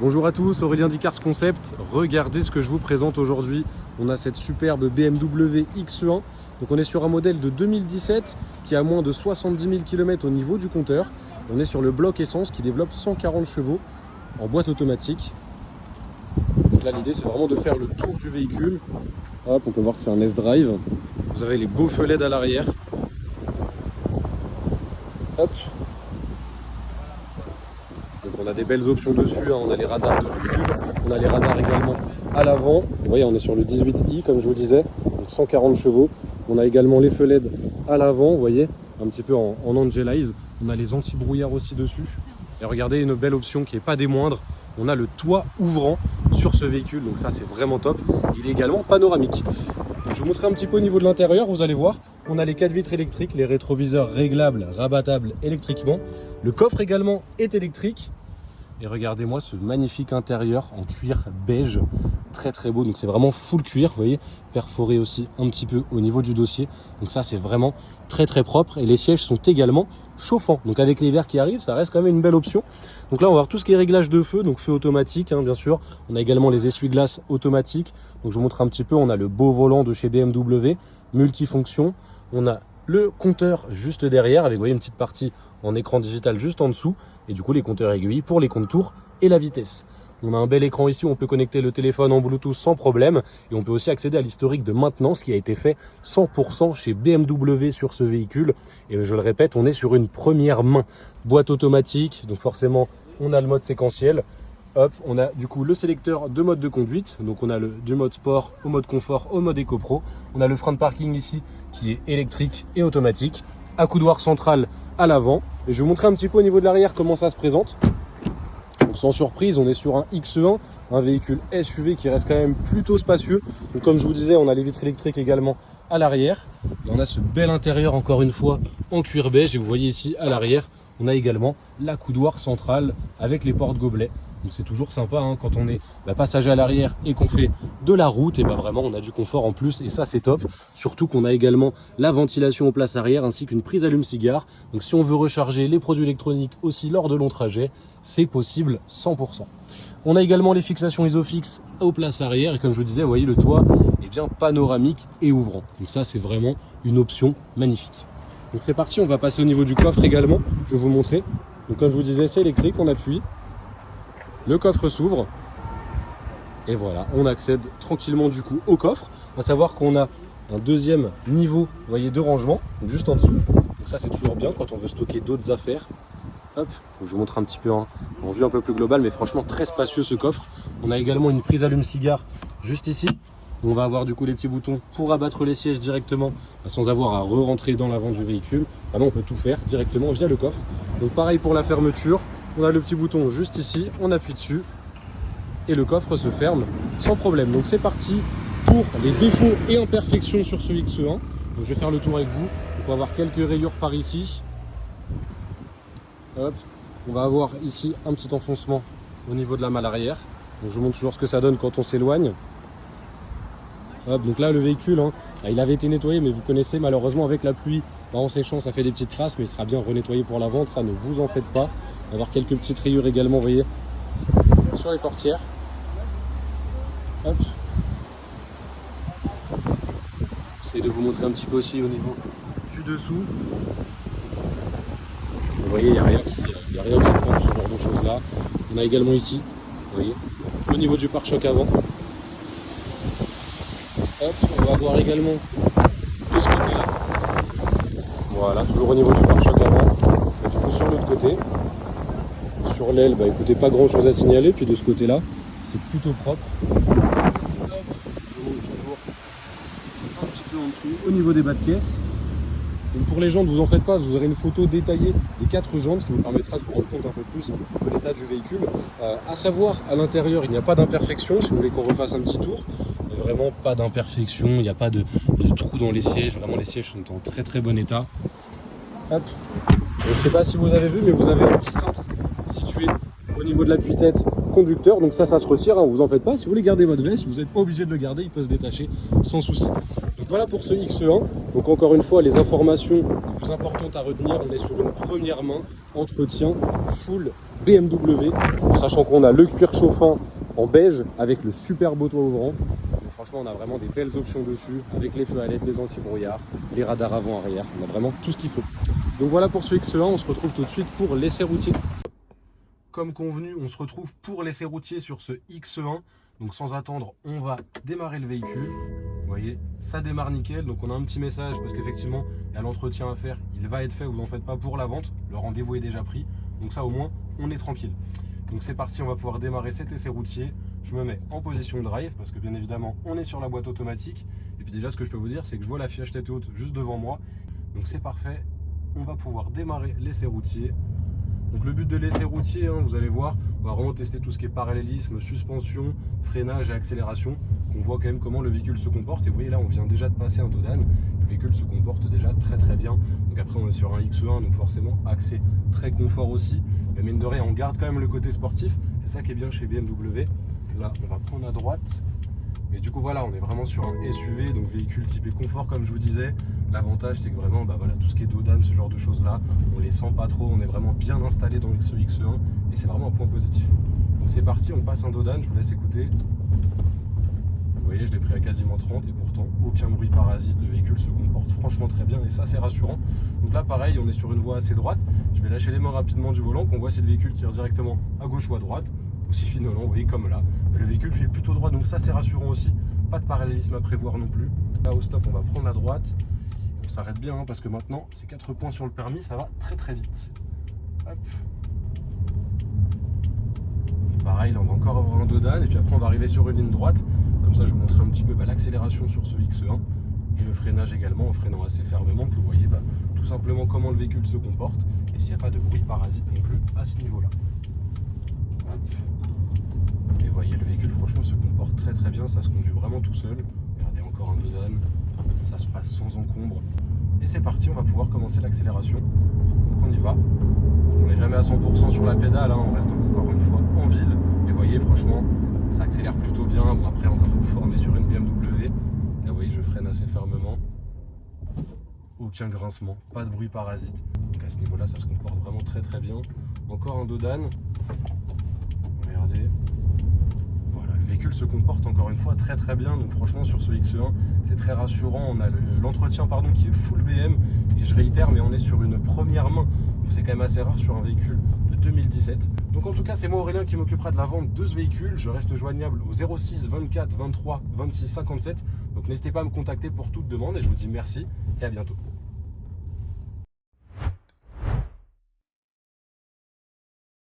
Bonjour à tous, Aurélien d'Icars Concept. Regardez ce que je vous présente aujourd'hui. On a cette superbe BMW X1. Donc on est sur un modèle de 2017 qui a moins de 70 000 km au niveau du compteur. On est sur le bloc essence qui développe 140 chevaux en boîte automatique. Donc là l'idée c'est vraiment de faire le tour du véhicule. Hop, on peut voir que c'est un S-Drive. Vous avez les beaux feux LED à l'arrière. Hop. Donc on a des belles options dessus, on a les radars de recul, on a les radars également à l'avant. Vous voyez, on est sur le 18i comme je vous disais, donc 140 chevaux. On a également les feux LED à l'avant, vous voyez, un petit peu en Angelize. On a les anti-brouillard aussi dessus. Et regardez, une belle option qui n'est pas des moindres, on a le toit ouvrant sur ce véhicule, donc ça c'est vraiment top. Il est également panoramique. Je vais vous montrer un petit peu au niveau de l'intérieur, vous allez voir. On a les 4 vitres électriques, les rétroviseurs réglables, rabattables électriquement. Le coffre également est électrique. Et regardez-moi ce magnifique intérieur en cuir beige, très très beau. Donc c'est vraiment full cuir, vous voyez, perforé aussi un petit peu au niveau du dossier. Donc ça c'est vraiment très très propre. Et les sièges sont également chauffants. Donc avec les verres qui arrivent, ça reste quand même une belle option. Donc là on va voir tout ce qui est réglage de feu, donc feu automatique bien sûr. On a également les essuie-glaces automatiques. Donc je vous montre un petit peu, on a le beau volant de chez BMW, multifonction. On a le compteur juste derrière avec, vous voyez, une petite partie en écran digital juste en dessous. Et du coup, les compteurs aiguilles pour les comptes tours et la vitesse. On a un bel écran ici où on peut connecter le téléphone en Bluetooth sans problème. Et on peut aussi accéder à l'historique de maintenance qui a été fait 100% chez BMW sur ce véhicule. Et je le répète, on est sur une première main. Boîte automatique, donc forcément, on a le mode séquentiel. Hop, on a du coup le sélecteur de mode de conduite. Donc on a du mode sport au mode confort, au mode EcoPro. On a le frein de parking ici qui est électrique et automatique. Accoudoir central à l'avant. Et je vais vous montrer un petit peu au niveau de l'arrière comment ça se présente. Donc sans surprise, on est sur un X1, un véhicule SUV qui reste quand même plutôt spacieux. Donc comme je vous disais, on a les vitres électriques également à l'arrière. Et on a ce bel intérieur encore une fois en cuir beige. Et vous voyez ici à l'arrière, on a également l'accoudoir central avec les portes gobelets. Donc c'est toujours sympa quand on est passager à l'arrière et qu'on fait de la route, et vraiment on a du confort en plus et ça c'est top. Surtout qu'on a également la ventilation aux places arrière ainsi qu'une prise allume-cigare. Donc si on veut recharger les produits électroniques aussi lors de longs trajets, c'est possible 100%. On a également les fixations Isofix aux places arrière et comme je vous disais, vous voyez le toit est bien panoramique et ouvrant. Donc ça c'est vraiment une option magnifique. Donc c'est parti, on va passer au niveau du coffre également, je vais vous montrer. Donc comme je vous disais, c'est électrique, on appuie. Le coffre s'ouvre et voilà, on accède tranquillement du coup au coffre. À savoir qu'on a un deuxième niveau, vous voyez, de rangement, donc juste en dessous. Donc ça c'est toujours bien quand on veut stocker d'autres affaires. Hop, donc je vous montre un petit peu en vue un peu plus globale, mais franchement très spacieux ce coffre. On a également une prise allume-cigare juste ici. On va avoir du coup les petits boutons pour abattre les sièges directement sans avoir à re-rentrer dans l'avant du véhicule. Ah non, on peut tout faire directement via le coffre. Donc pareil pour la fermeture. On a le petit bouton juste ici, on appuie dessus et le coffre se ferme sans problème. Donc c'est parti pour les défauts et imperfections sur ce X1. Donc je vais faire le tour avec vous. On va avoir quelques rayures par ici. Hop. On va avoir ici un petit enfoncement au niveau de la malle arrière. Donc je vous montre toujours ce que ça donne quand on s'éloigne. Hop, donc là le véhicule, il avait été nettoyé, mais vous connaissez malheureusement avec la pluie, en séchant ça fait des petites traces, mais il sera bien renettoyé pour la vente, ça ne vous en faites pas. On va avoir quelques petites rayures également, vous voyez, sur les portières. Hop. J'essaie de vous montrer un petit peu aussi au niveau du dessous. Vous voyez, il n'y a rien qui prend ce genre de choses là. On a également ici, vous voyez, au niveau du pare-choc avant. Hop, on va avoir également de ce côté-là. Voilà, toujours au niveau du pare-choc avant. Et du coup, sur l'autre côté, sur l'aile, écoutez, pas grand-chose à signaler. Puis de ce côté-là, c'est plutôt propre. Hop, je monte toujours un petit peu en dessous, au niveau des bas de caisse. Donc pour les jantes, vous en faites pas, vous aurez une photo détaillée des 4 jantes, ce qui vous permettra de vous rendre compte un peu plus de l'état du véhicule. À savoir, à l'intérieur, il n'y a pas d'imperfection, si vous voulez qu'on refasse un petit tour. Vraiment pas d'imperfection, il n'y a pas de trou dans les sièges, vraiment les sièges sont en très très bon état. Hop. Je ne sais pas si vous avez vu, mais vous avez un petit cintre situé au niveau de l'appui-tête conducteur, donc ça se retire, vous en faites pas. Si vous voulez garder votre veste, vous n'êtes pas obligé de le garder, il peut se détacher sans souci. Donc voilà pour ce X1. Donc encore une fois, les informations les plus importantes à retenir, on est sur une première main, entretien full BMW, sachant qu'on a le cuir chauffant en beige avec le super beau toit ouvrant. Donc franchement, on a vraiment des belles options dessus avec les feux à LED, les anti-brouillard, les radars avant-arrière. On a vraiment tout ce qu'il faut. Donc voilà pour ce XE1, on se retrouve tout de suite pour l'essai routier. Comme convenu, on se retrouve pour l'essai routier sur ce XE1. Donc sans attendre, on va démarrer le véhicule. Vous voyez, ça démarre nickel. Donc on a un petit message parce qu'effectivement, il y a l'entretien à faire. Il va être fait, vous n'en faites pas pour la vente. Le rendez-vous est déjà pris. Donc ça au moins, on est tranquille. Donc c'est parti, on va pouvoir démarrer cet essai routier. Je me mets en position drive parce que bien évidemment, on est sur la boîte automatique. Et puis déjà, ce que je peux vous dire, c'est que je vois l'affichage tête haute juste devant moi. Donc c'est parfait. On va pouvoir démarrer l'essai routier. Donc le but de l'essai routier, hein, vous allez voir, on va vraiment tester tout ce qui est parallélisme, suspension, freinage et accélération. On voit quand même comment le véhicule se comporte. Et vous voyez là, on vient déjà de passer un dos d'âne. Le véhicule se comporte déjà très bien. Donc après, on est sur un XE1, donc forcément accès très confort aussi. Mais mine de rien, on garde quand même le côté sportif. C'est ça qui est bien chez BMW. Là, on va prendre à droite. Mais du coup voilà, on est vraiment sur un SUV, donc véhicule typé confort comme je vous disais. L'avantage c'est que vraiment voilà, tout ce qui est dos d'âne, ce genre de choses là, on les sent pas trop, on est vraiment bien installé dans ce XE1 et c'est vraiment un point positif. Donc c'est parti, on passe un dos d'âne, je vous laisse écouter. Vous voyez, je l'ai pris à quasiment 30 et pourtant aucun bruit parasite, le véhicule se comporte franchement très bien et ça c'est rassurant. Donc là pareil, on est sur une voie assez droite, je vais lâcher les mains rapidement du volant, qu'on voit si le véhicule tire directement à gauche ou à droite. Aussi finalement, vous voyez comme là, le véhicule fait plutôt droit, donc ça c'est rassurant aussi, pas de parallélisme à prévoir non plus. Là au stop, on va prendre la droite, on s'arrête bien hein, parce que maintenant c'est 4 points sur le permis, ça va très vite. Hop. Pareil, là on va encore avoir un dos d'âne et puis après on va arriver sur une ligne droite, comme ça je vous montrer un petit peu l'accélération sur ce XE1 et le freinage également en freinant assez fermement, que vous voyez tout simplement comment le véhicule se comporte et s'il n'y a pas de bruit parasite non plus à ce niveau là. Hop. Et vous voyez, le véhicule franchement se comporte très bien, ça se conduit vraiment tout seul. Regardez, encore un dos d'âne, ça se passe sans encombre. Et c'est parti, on va pouvoir commencer l'accélération. Donc on y va. On n'est jamais à 100% sur la pédale, hein, on reste encore une fois en ville. Et vous voyez, franchement, ça accélère plutôt bien. Bon après, encore une fois, on est sur une BMW. Là vous voyez, je freine assez fermement. Aucun grincement, pas de bruit parasite. Donc à ce niveau-là, ça se comporte vraiment très bien. Encore un dos d'âne. Regardez, voilà, le véhicule se comporte encore une fois très bien, donc franchement sur ce XE1 c'est très rassurant. On a l'entretien qui est full BM et je réitère, mais on est sur une première main, donc c'est quand même assez rare sur un véhicule de 2017. Donc en tout cas c'est moi Aurélien qui m'occupera de la vente de ce véhicule. Je reste joignable au 06 24 23 26 57, donc n'hésitez pas à me contacter pour toute demande et je vous dis merci et à bientôt.